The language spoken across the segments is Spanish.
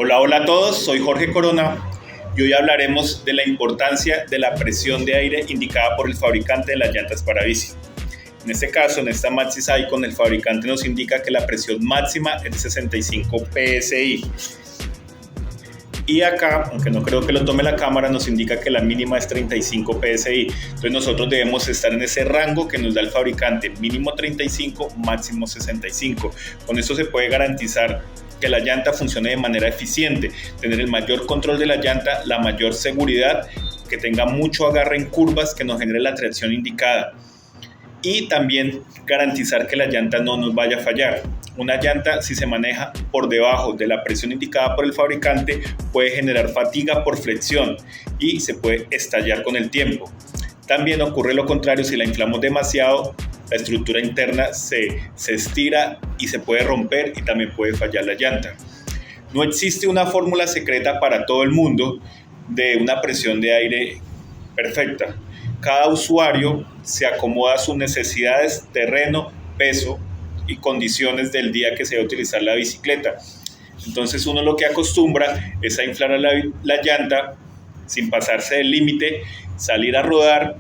Hola, hola a todos, soy Jorge Corona y hoy hablaremos de la importancia de la presión de aire indicada por el fabricante de las llantas para bici. En este caso, en esta Maxxis Icon, el fabricante nos indica que la presión máxima es de 65 psi. Y acá, aunque no creo que lo tome la cámara, nos indica que la mínima es 35 psi. Entonces nosotros debemos estar en ese rango que nos da el fabricante, mínimo 35, máximo 65. Con eso se puede garantizar que la llanta funcione de manera eficiente, tener el mayor control de la llanta, la mayor seguridad, que tenga mucho agarre en curvas, que nos genere la tracción indicada y también garantizar que la llanta no nos vaya a fallar. Una llanta, si se maneja por debajo de la presión indicada por el fabricante, puede generar fatiga por flexión y se puede estallar con el tiempo. También ocurre lo contrario: si la inflamos demasiado, la estructura interna se estira y se puede romper y también puede fallar la llanta. No existe una fórmula secreta para todo el mundo de una presión de aire perfecta. Cada usuario se acomoda a sus necesidades, terreno, peso y condiciones del día que se va a utilizar la bicicleta. Entonces uno lo que acostumbra es a inflar la llanta sin pasarse del límite, salir a rodar,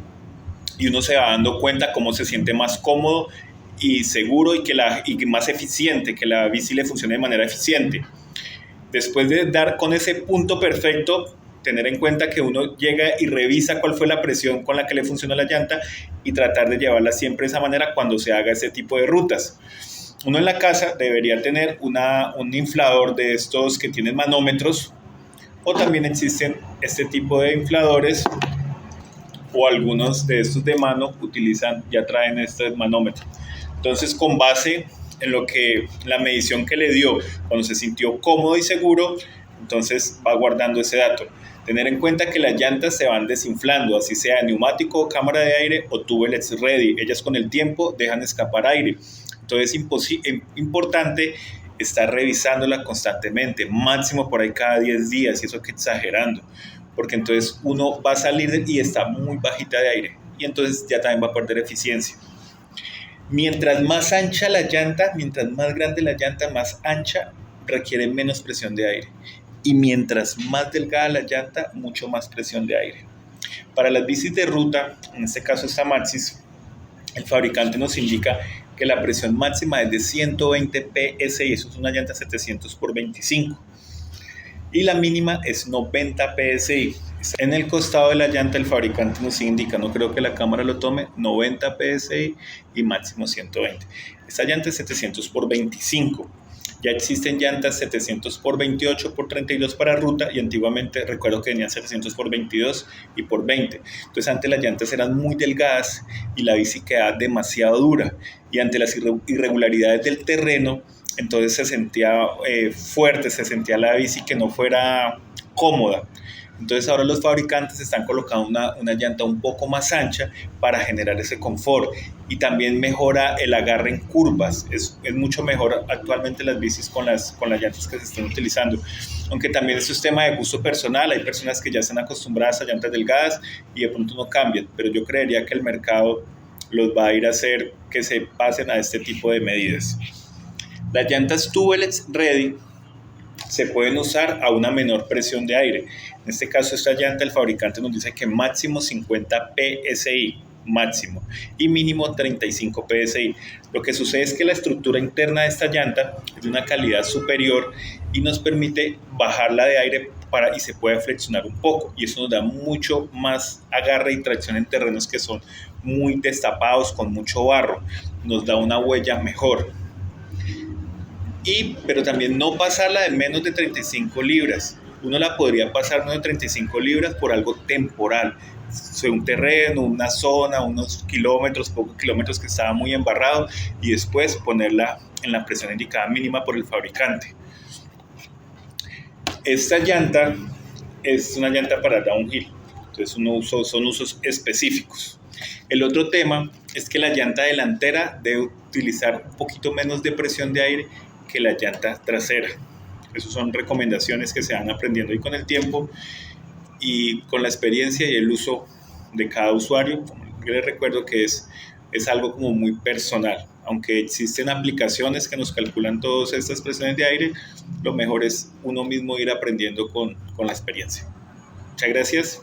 y uno se va dando cuenta cómo se siente más cómodo y seguro y más eficiente, que la bici le funcione de manera eficiente. Después de dar con ese punto perfecto, tener en cuenta que uno llega y revisa cuál fue la presión con la que le funcionó la llanta y tratar de llevarla siempre de esa manera cuando se haga ese tipo de rutas. Uno en la casa debería tener un inflador de estos que tienen manómetros, o también existen este tipo de infladores, o algunos de estos de mano ya traen este manómetro. Entonces, con base en la medición que le dio cuando se sintió cómodo y seguro, entonces va guardando ese dato. Tener en cuenta que las llantas se van desinflando, así sea neumático, cámara de aire o tubeless ready. Ellas con el tiempo dejan escapar aire. Entonces es importante estar revisándola constantemente, máximo por ahí cada 10 días, y eso que exagerando, porque entonces uno va a salir y está muy bajita de aire y entonces ya también va a perder eficiencia. Mientras más ancha la llanta, mientras más grande la llanta, más ancha, requiere menos presión de aire. Y mientras más delgada la llanta, mucho más presión de aire. Para las bicis de ruta, en este caso esta Maxxis, el fabricante nos indica que la presión máxima es de 120 psi, eso es una llanta 700 por 25. Y la mínima es 90 psi. En el costado de la llanta el fabricante nos indica, no creo que la cámara lo tome, 90 psi y máximo 120. Esta llanta es 700 por 25. Ya existen llantas 700 por 28 por 32 para ruta, y antiguamente recuerdo que venían 700 por 22 y por 20. Entonces antes las llantas eran muy delgadas y la bici quedaba demasiado dura, y ante las irregularidades del terreno, entonces se sentía fuerte, se sentía la bici que no fuera cómoda. Entonces ahora los fabricantes están colocando una llanta un poco más ancha para generar ese confort, y también mejora el agarre en curvas. Es mucho mejor actualmente las bicis con las llantas que se están utilizando, aunque también es un tema de gusto personal. Hay personas que ya están acostumbradas a llantas delgadas y de pronto no cambian, pero yo creería que el mercado los va a ir a hacer que se pasen a este tipo de medidas. Las llantas tubeless ready se pueden usar a una menor presión de aire. En este caso, esta llanta, el fabricante nos dice que máximo 50 psi, máximo, y mínimo 35 psi. Lo que sucede es que la estructura interna de esta llanta es de una calidad superior y nos permite bajarla de aire y se puede flexionar un poco, y eso nos da mucho más agarre y tracción en terrenos que son muy destapados, con mucho barro. Nos da una huella mejor. Pero también no pasarla de menos de 35 libras. Uno la podría pasar menos de 35 libras por algo temporal, un terreno, una zona, unos kilómetros, pocos kilómetros que estaba muy embarrado, y después ponerla en la presión indicada mínima por el fabricante. Esta llanta es una llanta para downhill, entonces son usos específicos. El otro tema es que la llanta delantera debe utilizar un poquito menos de presión de aire que la llanta trasera. Esas son recomendaciones que se van aprendiendo ahí con el tiempo y con la experiencia y el uso de cada usuario. Yo les recuerdo que es algo como muy personal. aunque existen aplicaciones que nos calculan todas estas presiones de aire, lo mejor es uno mismo ir aprendiendo con la experiencia. Muchas gracias.